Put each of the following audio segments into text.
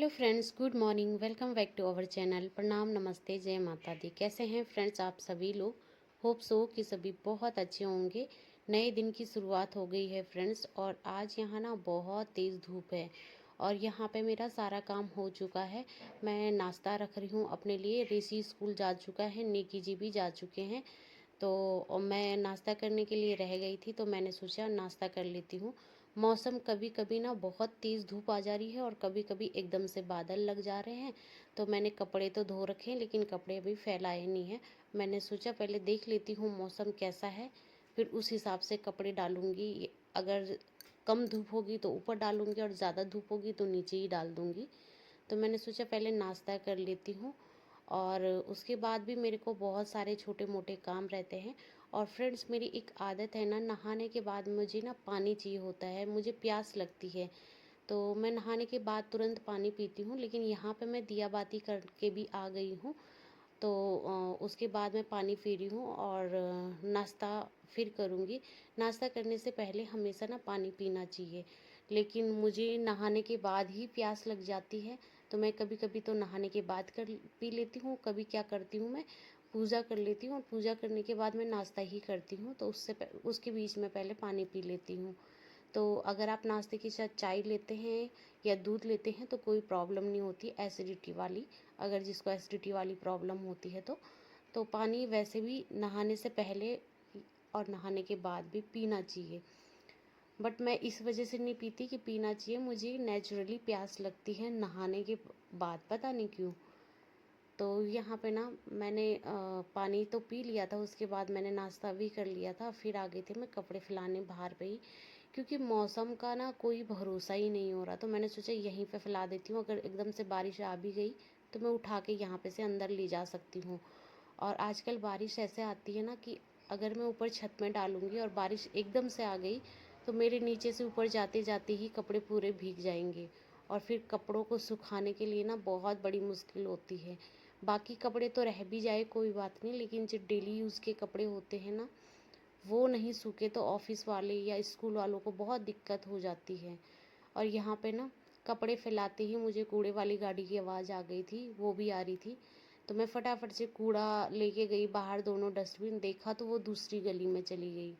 Hello friends, good morning. Welcome back to our channel. प्रणाम, नमस्ते, जय माता दी। कैसे हैं फ्रेंड्स आप सभी लोग? होप सो कि सभी बहुत अच्छे होंगे। नए दिन की शुरुआत हो गई है फ्रेंड्स, और आज यहाँ ना बहुत तेज़ धूप है और यहाँ पे मेरा सारा काम हो चुका है। मैं नाश्ता रख रही हूँ अपने लिए। ऋषि स्कूल जा चुका है, निकी जी भी जा चुके हैं। तो मैं नाश्ता करने के लिए रह गई थी, तो मैंने सोचा नाश्ता कर लेती हूँ। मौसम कभी कभी ना बहुत तेज़ धूप आ जा रही है और कभी कभी एकदम से बादल लग जा रहे हैं। तो मैंने कपड़े तो धो रखे हैं, लेकिन कपड़े अभी फैलाए नहीं हैं। मैंने सोचा पहले देख लेती हूँ मौसम कैसा है, फिर उस हिसाब से कपड़े डालूंगी। अगर कम धूप होगी तो ऊपर डालूंगी और ज़्यादा धूप होगी तो नीचे ही डाल दूंगी। तो मैंने सोचा पहले नाश्ता कर लेती हूँ, और उसके बाद भी मेरे को बहुत सारे छोटे मोटे काम रहते हैं। और फ्रेंड्स, मेरी एक आदत है ना, नहाने के बाद मुझे ना पानी चाहिए होता है, मुझे प्यास लगती है। तो मैं नहाने के बाद तुरंत पानी पीती हूँ, लेकिन यहाँ पे मैं दिया बाती करके भी आ गई हूँ। तो उसके बाद मैं पानी पी रही हूँ और नाश्ता फिर करूँगी। नाश्ता करने से पहले हमेशा ना पानी पीना चाहिए, लेकिन मुझे नहाने के बाद ही प्यास लग जाती है। तो मैं कभी कभी तो नहाने के बाद कर पी लेती हूँ। कभी क्या करती हूँ, मैं पूजा कर लेती हूँ और पूजा करने के बाद मैं नाश्ता ही करती हूँ, तो उसके बीच में पहले पानी पी लेती हूँ। तो अगर आप नाश्ते के साथ चाय लेते हैं या दूध लेते हैं तो कोई प्रॉब्लम नहीं होती एसिडिटी वाली। अगर जिसको एसिडिटी वाली प्रॉब्लम होती है तो पानी वैसे भी नहाने से पहले और नहाने के बाद भी पीना चाहिए। बट मैं इस वजह से नहीं पीती कि पीना चाहिए, मुझे नेचुरली प्यास लगती है नहाने के बाद, पता नहीं क्यों। तो यहाँ पे ना मैंने पानी तो पी लिया था, उसके बाद मैंने नाश्ता भी कर लिया था। फिर आ गई थी मैं कपड़े फैलाने बाहर पे ही, क्योंकि मौसम का ना कोई भरोसा ही नहीं हो रहा। तो मैंने सोचा यहीं पे फैला देती हूँ, अगर एकदम से बारिश आ भी गई तो मैं उठा के यहाँ पे से अंदर ले जा सकती हूँ। और आजकल बारिश ऐसे आती है ना कि अगर मैं ऊपर छत में डालूंगी और बारिश एकदम से आ गई तो मेरे नीचे से ऊपर जाते जाते ही कपड़े पूरे भीग जाएंगे, और फिर कपड़ों को सुखाने के लिए ना बहुत बड़ी मुश्किल होती है। बाकी कपड़े तो रह भी जाए कोई बात नहीं, लेकिन जो डेली यूज़ के कपड़े होते हैं ना, वो नहीं सूखे तो ऑफिस वाले या स्कूल वालों को बहुत दिक्कत हो जाती है। और यहाँ पे ना कपड़े फैलाते ही मुझे कूड़े वाली गाड़ी की आवाज़ आ गई थी, वो भी आ रही थी। तो मैं फटाफट से कूड़ा लेके गई बाहर, दोनों डस्टबिन देखा तो वो दूसरी गली में चली गई।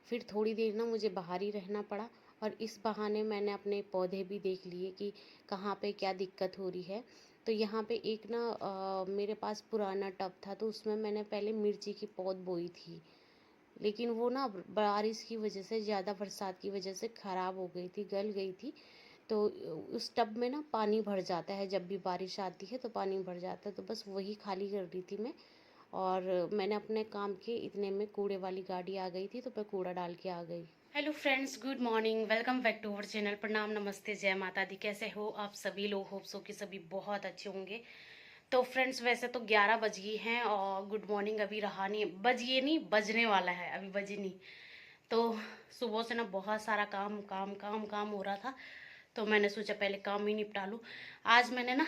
फिर थोड़ी देर ना मुझे बाहर ही रहना पड़ा, और इस बहाने मैंने अपने पौधे भी देख लिए कि कहाँ पे क्या दिक्कत हो रही है। तो यहाँ पे एक ना मेरे पास पुराना टब था, तो उसमें मैंने पहले मिर्ची की पौध बोई थी, लेकिन वो ना बारिश की वजह से, ज़्यादा बरसात की वजह से ख़राब हो गई थी, गल गई थी। तो उस टब में ना पानी भर जाता है, जब भी बारिश आती है तो पानी भर जाता है, तो बस वही खाली कर रही थी मैं। और मैंने अपने काम के इतने में कूड़े वाली गाड़ी आ गई थी, तो मैं कूड़ा डाल के आ गई। Hello friends, good morning. Welcome back to our channel. प्रणाम, नमस्ते, जय माता दी। कैसे हो आप सभी लोग? होप सो कि सभी बहुत अच्छे होंगे। तो फ्रेंड्स, वैसे तो 11 बज गई हैं और गुड मॉर्निंग अभी रहा नहीं, बजिए नहीं, बजने वाला है, अभी बजी नहीं। तो सुबह से ना बहुत सारा काम काम काम काम हो रहा था, तो मैंने सोचा पहले काम ही निपटा लूँ। आज मैंने ना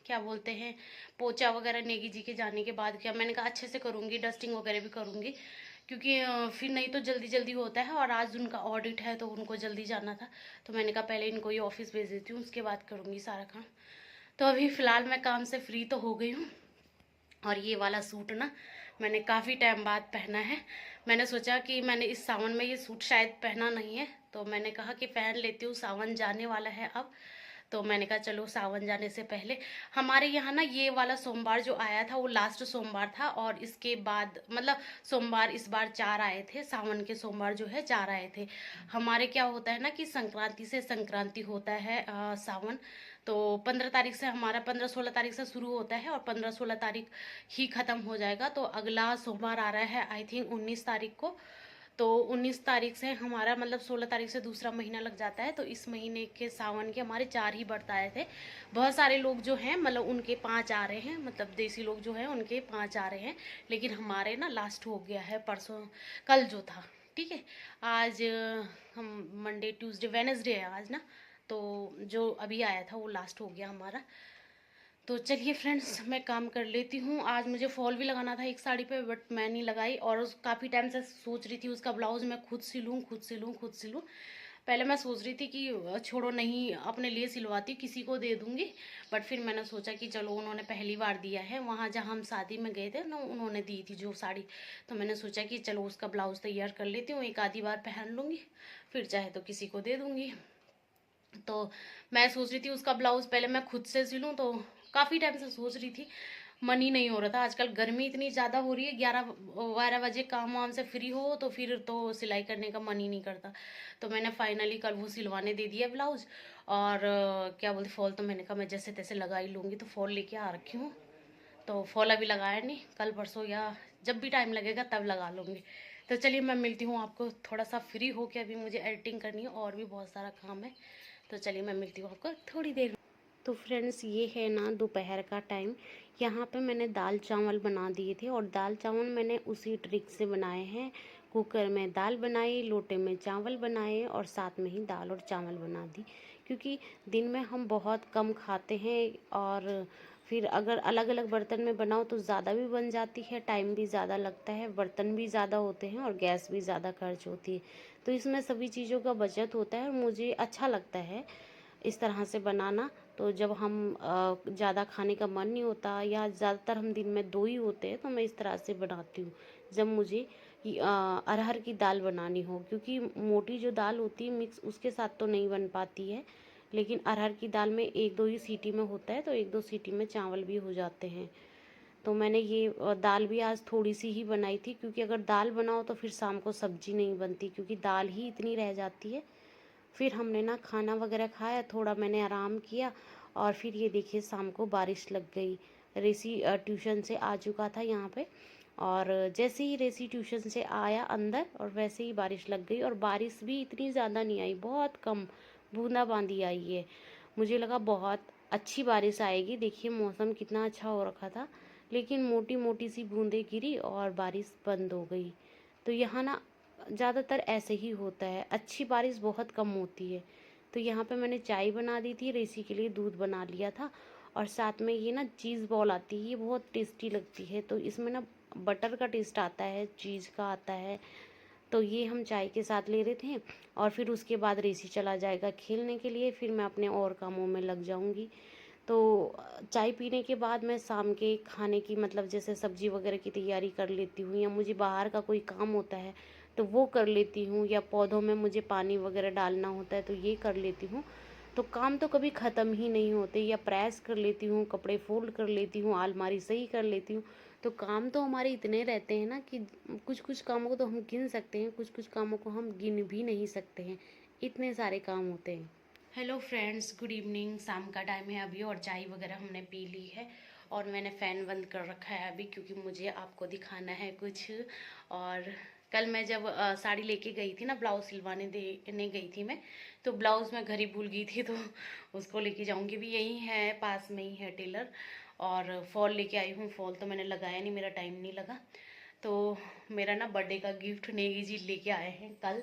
क्या बोलते हैं, पोछा वगैरह नेगी जी के जाने के बाद किया। मैंने कहा अच्छे से करूँगी, डस्टिंग वगैरह भी करूँगी, क्योंकि फिर नहीं तो जल्दी जल्दी होता है, और आज उनका ऑडिट है तो उनको जल्दी जाना था। तो मैंने कहा पहले इनको ही ऑफिस भेज देती हूँ, उसके बाद करूँगी सारा काम। तो अभी फ़िलहाल मैं काम से फ्री तो हो गई हूँ। और ये वाला सूट ना मैंने काफ़ी टाइम बाद पहना है। मैंने सोचा कि मैंने इस सावन में ये सूट शायद पहना नहीं है, तो मैंने कहा कि पहन लेती हूँ, सावन जाने वाला है अब। तो मैंने कहा चलो सावन जाने से पहले, हमारे यहाँ ना ये वाला सोमवार जो आया था वो लास्ट सोमवार था, और इसके बाद मतलब सोमवार इस बार 4 आए थे, सावन के सोमवार जो है 4 आए थे। हमारे क्या होता है ना कि संक्रांति से संक्रांति होता है सावन। तो 15 तारीख से हमारा 15-16 तारीख से शुरू होता है और 15-16 तारीख ही ख़त्म हो जाएगा। तो अगला सोमवार आ रहा है आई थिंक 19 तारीख को। तो 19 तारीख से हमारा मतलब 16 तारीख से दूसरा महीना लग जाता है। तो इस महीने के सावन के हमारे 4 ही व्रत आए थे। बहुत सारे लोग जो हैं मतलब उनके 5 आ रहे हैं, मतलब देसी लोग जो हैं उनके 5 आ रहे हैं, लेकिन हमारे ना लास्ट हो गया है परसों, कल जो था। ठीक है, आज हम मंडे ट्यूसडे वेनेसडे है आज ना, तो जो अभी आया था वो लास्ट हो गया हमारा। तो चलिए फ्रेंड्स, मैं काम कर लेती हूँ। आज मुझे फॉल भी लगाना था एक साड़ी पे, बट मैं नहीं लगाई, और काफ़ी टाइम से सोच रही थी उसका ब्लाउज मैं खुद सिलूँ खुद सिलूँ खुद सिलूँ। पहले मैं सोच रही थी कि छोड़ो नहीं, अपने लिए सिलवाती, किसी को दे दूंगी। बट फिर मैंने सोचा कि चलो, उन्होंने पहली बार दिया है, वहाँ जहाँ हम शादी में गए थे ना, उन्होंने दी थी जो साड़ी। तो मैंने सोचा कि चलो उसका ब्लाउज तैयार कर लेती हूँ, एक आधी बार पहन लूँगी, फिर चाहे तो किसी को दे दूँगी। तो मैं सोच रही थी उसका ब्लाउज पहले मैं खुद से सिलूँ, तो काफ़ी टाइम से सोच रही थी, मन ही नहीं हो रहा था। आजकल गर्मी इतनी ज़्यादा हो रही है, 11-12 बजे काम वाम से फ्री हो तो फिर तो सिलाई करने का मन ही नहीं करता। तो मैंने फाइनली कल वो सिलवाने दे दिया ब्लाउज। और क्या बोलते, फॉल तो मैंने कहा मैं जैसे तैसे लगा ही लूँगी, तो फॉल लेके आ रखी हूँ। तो फॉल अभी लगाया नहीं, कल परसों या जब भी टाइम लगेगा तब लगा लूँगी। तो चलिए मैं मिलती हूँ आपको थोड़ा सा फ्री हो के, अभी मुझे एडिटिंग करनी है और भी बहुत सारा काम है। तो चलिए मैं मिलती हूँ आपको थोड़ी देर। तो फ्रेंड्स, ये है ना दोपहर का टाइम। यहाँ पे मैंने दाल चावल बना दिए थे, और दाल चावल मैंने उसी ट्रिक से बनाए हैं। कुकर में दाल बनाई, लोटे में चावल बनाए, और साथ में ही दाल और चावल बना दी। क्योंकि दिन में हम बहुत कम खाते हैं, और फिर अगर अलग अलग बर्तन में बनाओ तो ज़्यादा भी बन जाती है, टाइम भी ज़्यादा लगता है, बर्तन भी ज़्यादा होते हैं, और गैस भी ज़्यादा खर्च होती है। तो इसमें सभी चीज़ों का बचत होता है, और मुझे अच्छा लगता है इस तरह से बनाना। तो जब हम ज़्यादा खाने का मन नहीं होता, या ज़्यादातर हम दिन में 2 ही होते हैं, तो मैं इस तरह से बनाती हूँ। जब मुझे अरहर की दाल बनानी हो, क्योंकि मोटी जो दाल होती है मिक्स, उसके साथ तो नहीं बन पाती है। लेकिन अरहर की दाल में 1-2 ही सीटी में होता है, तो 1-2 सीटी में चावल भी हो जाते हैं। तो मैंने ये दाल भी आज थोड़ी सी ही बनाई थी, क्योंकि अगर दाल बनाओ तो फिर शाम को सब्जी नहीं बनती, क्योंकि दाल ही इतनी रह जाती है। फिर हमने ना खाना वगैरह खाया, थोड़ा मैंने आराम किया, और फिर ये देखिए शाम को बारिश लग गई। रेसी ट्यूशन से आ चुका था यहाँ पे, और जैसे ही रेसी ट्यूशन से आया अंदर, और वैसे ही बारिश लग गई। और बारिश भी इतनी ज़्यादा नहीं आई, बहुत कम बूंदाबांदी आई है। मुझे लगा बहुत अच्छी बारिश आएगी, देखिए मौसम कितना अच्छा हो रखा था, लेकिन मोटी मोटी सी बूंदें गिरी और बारिश बंद हो गई। तो यहाँ ना ज़्यादातर ऐसे ही होता है, अच्छी बारिश बहुत कम होती है। तो यहाँ पे मैंने चाय बना दी थी, रेसी के लिए दूध बना लिया था, और साथ में ये ना चीज़ बॉल आती है, ये बहुत टेस्टी लगती है। तो इसमें ना बटर का टेस्ट आता है, चीज़ का आता है। तो ये हम चाय के साथ ले रहे थे, और फिर उसके बाद रेसी चला जाएगा खेलने के लिए, फिर मैं अपने और कामों में लग जाऊंगी। तो चाय पीने के बाद मैं शाम के खाने की, मतलब जैसे सब्जी वगैरह की तैयारी कर लेती हूँ, या मुझे बाहर का कोई काम होता है तो वो कर लेती हूँ, या पौधों में मुझे पानी वगैरह डालना होता है तो ये कर लेती हूँ। तो काम तो कभी ख़त्म ही नहीं होते, या प्रेस कर लेती हूँ, कपड़े फोल्ड कर लेती हूँ, अलमारी सही कर लेती हूँ। तो काम तो हमारे इतने रहते हैं ना, कि कुछ कुछ कामों को तो हम गिन सकते हैं, कुछ कुछ कामों को हम गिन भी नहीं सकते हैं, इतने सारे काम होते हैं। Hello friends, good evening. शाम का टाइम है अभी, और चाय वगैरह हमने पी ली है, और मैंने फ़ैन बंद कर रखा है अभी, क्योंकि मुझे आपको दिखाना है कुछ। और कल मैं जब साड़ी लेके गई थी ना, ब्लाउज सिलवाने देने गई थी मैं, तो ब्लाउज मैं घर ही भूल गई थी, तो उसको लेके जाऊंगी भी, यही है पास में ही है टेलर। और फॉल लेके आई हूँ, फॉल तो मैंने लगाया नहीं, मेरा टाइम नहीं लगा। तो मेरा ना बर्थडे का गिफ्ट नेगी जी लेके आए हैं कल,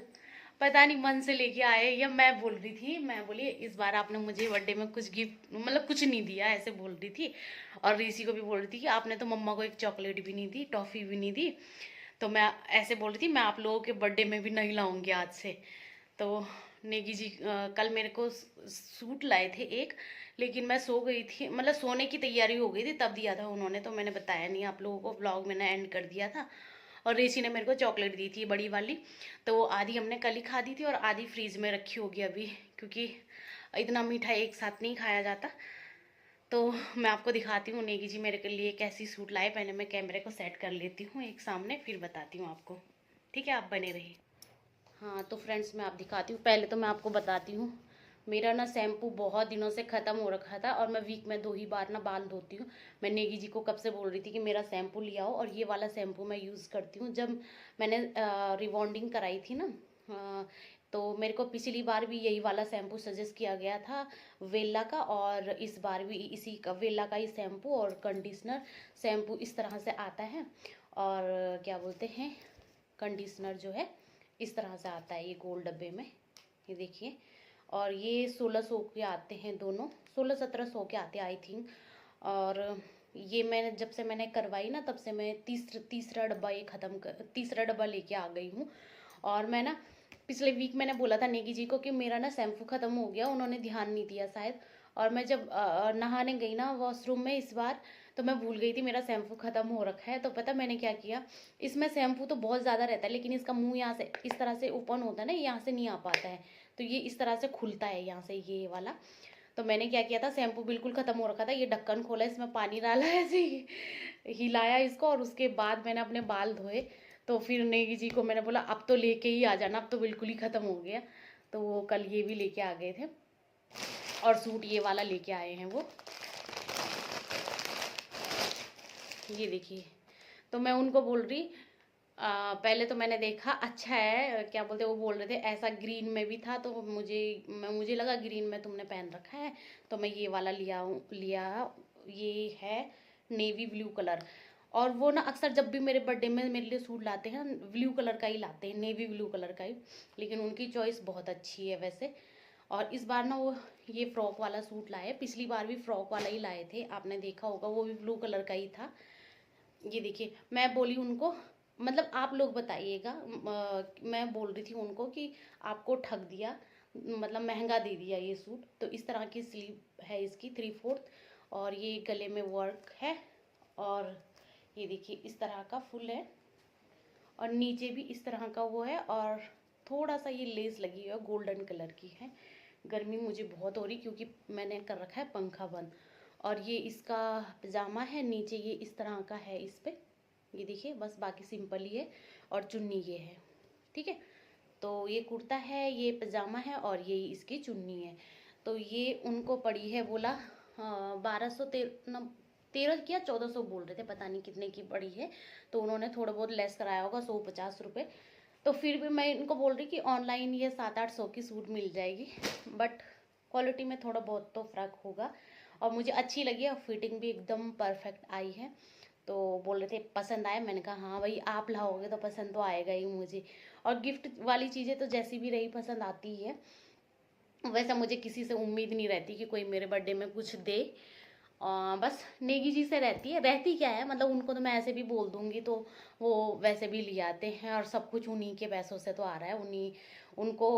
पता नहीं मन से लेके आए, या मैं बोल रही थी, मैं बोली इस बार आपने मुझे बर्थडे में कुछ गिफ्ट, मतलब कुछ नहीं दिया, ऐसे बोल रही थी। और ऋषि को भी बोल रही थी कि आपने तो मम्मा को एक चॉकलेट भी नहीं दी, टॉफ़ी भी नहीं दी। तो मैं ऐसे बोल रही थी, मैं आप लोगों के बर्थडे में भी नहीं लाऊंगी आज से। तो नेगी जी कल मेरे को सूट लाए थे एक, लेकिन मैं सो गई थी, मतलब सोने की तैयारी हो गई थी तब दिया था उन्होंने, तो मैंने बताया नहीं आप लोगों को, ब्लॉग मैंने एंड कर दिया था। और ऋषि ने मेरे को चॉकलेट दी थी बड़ी वाली, तो वो आधी हमने कल ही खा दी थी, और आधी फ्रीज में रखी होगी अभी, क्योंकि इतना मीठा एक साथ नहीं खाया जाता। तो मैं आपको दिखाती हूँ नेगी जी मेरे के लिए कैसी सूट लाए। पहले मैं कैमरे को सेट कर लेती हूँ एक सामने, फिर बताती हूँ आपको। ठीक है, आप बने रहिए। हाँ तो फ्रेंड्स, मैं आप दिखाती हूँ, पहले तो मैं आपको बताती हूँ, मेरा ना शैम्पू बहुत दिनों से ख़त्म हो रखा था, और मैं वीक में 2 ही बार ना बाल धोती हूँ। मैं नेगी जी को कब से बोल रही थी कि मेरा शैम्पू ले आओ, और ये वाला शैम्पू मैं यूज़ करती हूँ। जब मैंने रिबॉन्डिंग कराई थी ना, तो मेरे को पिछली बार भी यही वाला शैम्पू सजेस्ट किया गया था, वेला का, और इस बार भी इसी का, वेला का ही शैम्पू और कंडीशनर। शैम्पू इस तरह से आता है, और क्या बोलते हैं, कंडीशनर जो है इस तरह से आता है, ये गोल डब्बे में, ये देखिए। और ये 1600 के आते हैं दोनों, 1600-1700 के आते हैं आई थिंक। और ये मैंने जब से मैंने करवाई ना, तब से मैं तीसरा डब्बा ये ख़त्म कर, तीसरा डब्बा लेके आ गई हूँ। और मैं ना पिछले वीक मैंने बोला था नेगी जी को कि मेरा ना शैम्पू ख़त्म हो गया, उन्होंने ध्यान नहीं दिया शायद। और मैं जब नहाने गई ना वॉशरूम में इस बार, तो मैं भूल गई थी मेरा शैम्पू ख़त्म हो रखा है। तो पता मैंने क्या किया, इसमें शैम्पू तो बहुत ज़्यादा रहता है, लेकिन इसका मुंह यहाँ से इस तरह से ओपन होता है ना, यहाँ से नहीं आ पाता है, तो ये इस तरह से खुलता है यहाँ से, ये वाला। तो मैंने क्या किया था, शैम्पू बिल्कुल ख़त्म हो रखा था, ये ढक्कन खोला, इसमें पानी डाला, ऐसे ही हिलाया इसको, और उसके बाद मैंने अपने बाल धोए। तो फिर नेगी जी को मैंने बोला अब तो लेके ही आ जाना, अब तो बिल्कुल ही ख़त्म हो गया। तो वो कल ये भी लेके आ गए थे, और सूट ये वाला लेके आए हैं वो, ये देखिए। तो मैं उनको बोल रही, पहले तो मैंने देखा अच्छा है, क्या बोलते वो बोल रहे थे ऐसा ग्रीन में भी था, तो मुझे लगा ग्रीन में तुमने पहन रखा है, तो मैं ये वाला लिया। ये है नेवी ब्लू कलर। और वो ना अक्सर जब भी मेरे बर्थडे में मेरे लिए सूट लाते हैं ब्लू कलर का ही लाते हैं, नेवी ब्लू कलर का ही, लेकिन उनकी चॉइस बहुत अच्छी है वैसे। और इस बार ना वो ये फ्रॉक वाला सूट लाए, पिछली बार भी फ्रॉक वाला ही लाए थे, आपने देखा होगा, वो भी ब्लू कलर का ही था। ये देखिए, मैं बोली उनको, मतलब आप लोग बताइएगा, मैं बोल रही थी उनको कि आपको ठग दिया, मतलब महंगा दे दिया ये सूट। तो इस तरह की स्लीव है इसकी 3/4, और ये गले में वर्क है, और ये देखिए इस तरह का फुल है, और नीचे भी इस तरह का वो है, और थोड़ा सा ये लेस लगी है, गोल्डन कलर की है। गर्मी मुझे बहुत हो रही क्योंकि मैंने कर रखा है पंखा बंद। और ये इसका पजामा है, नीचे ये इस तरह का है इस पे, ये देखिए, बस बाकी सिंपल ही है, और चुन्नी ये है, ठीक है। तो ये कुर्ता है, ये पजामा है, और ये इसकी चुन्नी है। तो ये उनको पड़ी है, बोला 1200 13 क्या 1400 बोल रहे थे, पता नहीं कितने की पड़ी है। तो उन्होंने थोड़ा बहुत लेस कराया होगा, 150 रुपये। तो फिर भी मैं इनको बोल रही कि ऑनलाइन ये 700-800 की सूट मिल जाएगी, बट क्वालिटी में थोड़ा बहुत तो फ़र्क होगा। और मुझे अच्छी लगी, और फिटिंग भी एकदम परफेक्ट आई है। तो बोल रहे थे पसंद आए, मैंने कहा हाँ भाई, आप लाओगे तो पसंद तो आएगा ही मुझे। और गिफ्ट वाली चीज़ें तो जैसी भी रही पसंद आती ही है। वैसे मुझे किसी से उम्मीद नहीं रहती कि कोई मेरे बर्थडे में कुछ दे, बस नेगी जी से रहती है, रहती क्या है, मतलब उनको तो मैं ऐसे भी बोल दूंगी तो वो वैसे भी ले आते हैं, और सब कुछ उन्हीं के पैसों से तो आ रहा है, उन्हीं, उनको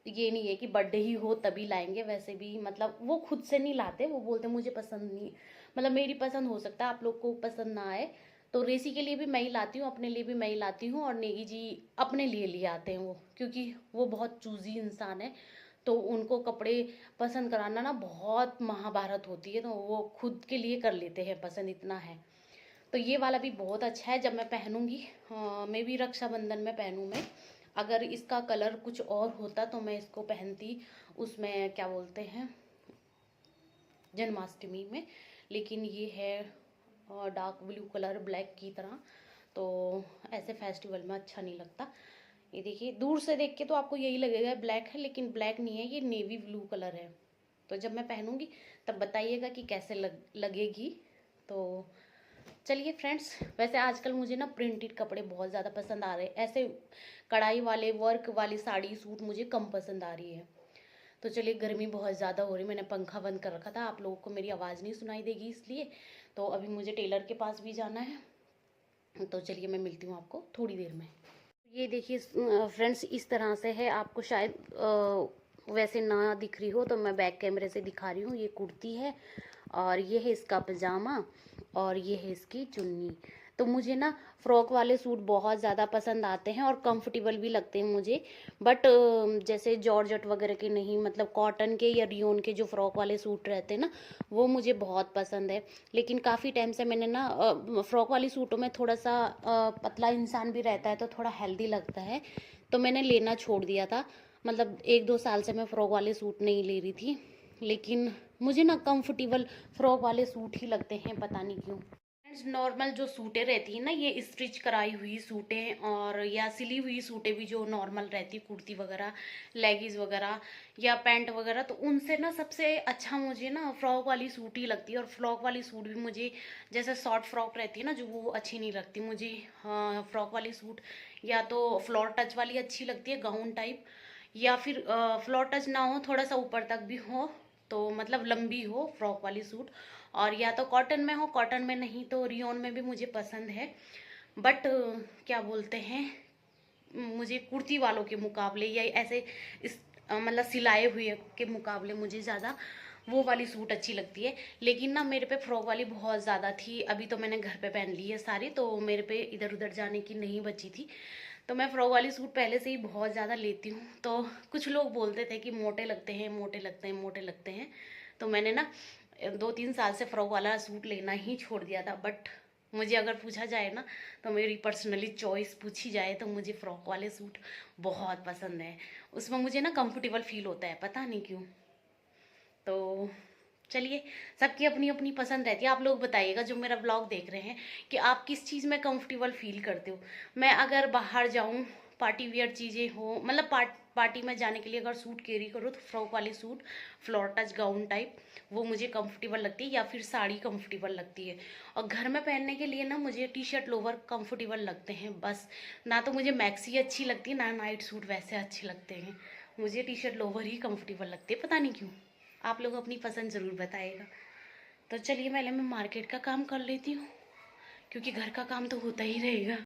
ये नहीं है कि बर्थडे ही हो तभी लाएंगे, वैसे भी मतलब वो खुद से नहीं लाते, वो बोलते मुझे पसंद नहीं, मतलब मेरी पसंद हो सकता है आप लोग को पसंद ना आए। तो रेसी के लिए भी मैं ही लाती हूँ, अपने लिए भी मैं ही लाती हूँ, और नेगी जी अपने लिए आते हैं वो, क्योंकि वो बहुत चूजी इंसान है। तो उनको कपड़े पसंद कराना ना बहुत महाभारत होती है, तो वो खुद के लिए कर लेते हैं पसंद, इतना है। तो ये वाला भी बहुत अच्छा है, जब मैं पहनूंगी, मैं भी रक्षाबंधन में पहनूँ मैं, अगर इसका कलर कुछ और होता तो मैं इसको पहनती, उसमें क्या बोलते हैं जन्माष्टमी में, लेकिन ये है डार्क ब्लू कलर ब्लैक की तरह, तो ऐसे फेस्टिवल में अच्छा नहीं लगता। ये देखिए, दूर से देख के तो आपको यही लगेगा ब्लैक है, लेकिन ब्लैक नहीं है, ये नेवी ब्लू कलर है। तो जब मैं पहनूंगी तब बताइएगा कि कैसे लगेगी। तो चलिए फ्रेंड्स, वैसे आजकल मुझे ना प्रिंटेड कपड़े बहुत ज़्यादा पसंद आ रहे हैं, ऐसे कढ़ाई वाले वर्क वाली साड़ी सूट मुझे कम पसंद आ रही है। तो चलिए, गर्मी बहुत ज़्यादा हो रही, मैंने पंखा बंद कर रखा था, आप लोगों को मेरी आवाज़ नहीं सुनाई देगी इसलिए। तो अभी मुझे टेलर के पास भी जाना है, तो चलिए मैं मिलती हूँ आपको थोड़ी देर में। ये देखिए फ्रेंड्स, इस तरह से है, आपको शायद वैसे ना दिख रही हो, तो मैं बैक कैमरे से दिखा रही हूँ। ये कुर्ती है, और ये है इसका पजामा, और ये है इसकी चुन्नी। तो मुझे ना फ्रॉक वाले सूट बहुत ज़्यादा पसंद आते हैं, और कंफर्टेबल भी लगते हैं मुझे, बट जैसे जॉर्जेट वगैरह के नहीं, मतलब कॉटन के या रियोन के जो फ्रॉक वाले सूट रहते हैं ना, वो मुझे बहुत पसंद है। लेकिन काफ़ी टाइम से मैंने ना फ्रॉक वाली सूटों में थोड़ा सा पतला इंसान भी रहता है तो थोड़ा हेल्दी लगता है, तो मैंने लेना छोड़ दिया था। मतलब 1-2 साल से मैं फ़्रॉक वाले सूट नहीं ले रही थी, लेकिन मुझे ना कंफर्टेबल फ्रॉक वाले सूट ही लगते हैं, पता नहीं क्यों। फ्रेंड्स, नॉर्मल जो सूटें रहती हैं ना, ये स्टिच कराई हुई सूटें और या सिली हुई सूटें भी जो नॉर्मल रहती, कुर्ती वगैरह, लेगिंस वगैरह या पैंट वगैरह, तो उनसे ना सबसे अच्छा मुझे ना फ्रॉक वाली सूट ही लगती है। और फ्रॉक वाली सूट भी मुझे, जैसे शॉर्ट फ्रॉक रहती है ना जो, वो अच्छी नहीं लगती मुझे। फ्रॉक वाली सूट या तो फ्लोर टच वाली अच्छी लगती है, गाउन टाइप, या फिर फ्लोर टच ना हो, थोड़ा सा ऊपर तक भी हो, तो मतलब लंबी हो फ्रॉक वाली सूट। और या तो कॉटन में हो, कॉटन में नहीं तो रियोन में भी मुझे पसंद है। बट क्या बोलते हैं, मुझे कुर्ती वालों के मुकाबले या ऐसे इस मतलब सिलाए हुए के मुकाबले मुझे ज़्यादा वो वाली सूट अच्छी लगती है। लेकिन ना मेरे पे फ्रॉक वाली बहुत ज़्यादा थी, अभी तो मैंने घर पे पहन ली है सारी, तो मेरे पे इधर उधर जाने की नहीं बची थी। तो मैं फ्रॉक वाली सूट पहले से ही बहुत ज़्यादा लेती हूँ। तो कुछ लोग बोलते थे कि मोटे लगते हैं, मोटे लगते हैं, मोटे लगते हैं। तो मैंने ना 2-3 साल से फ्रॉक वाला सूट लेना ही छोड़ दिया था। बट मुझे अगर पूछा जाए ना, तो मेरी पर्सनली चॉइस पूछी जाए तो मुझे फ़्रॉक वाले सूट बहुत पसंद है। उसमें मुझे ना कंफर्टेबल फील होता है, पता नहीं क्यों। तो चलिए, सबकी अपनी अपनी पसंद रहती है। आप लोग बताइएगा जो मेरा ब्लॉग देख रहे हैं कि आप किस चीज़ में कंफर्टेबल फील करते हो। मैं अगर बाहर जाऊँ, पार्टी वियर चीज़ें हो, मतलब पार्टी में जाने के लिए अगर सूट कैरी करो तो फ्रॉक वाली suit, floor touch gown type, वो मुझे कंफर्टेबल लगती है, या फिर साड़ी कंफर्टेबल लगती है। और घर में पहनने के लिए ना मुझे टी शर्ट लोवर कंफर्टेबल लगते हैं बस। ना तो मुझे मैक्सी अच्छी लगती है, ना नाइट सूट वैसे अच्छे लगते हैं। मुझे टी शर्ट लोवर ही कंफर्टेबल लगती है, पता नहीं क्यों। आप लोग अपनी पसंद ज़रूर बताइएगा। तो चलिए, पहले मैं मार्केट का काम कर लेती हूँ, क्योंकि घर का काम तो होता ही रहेगा।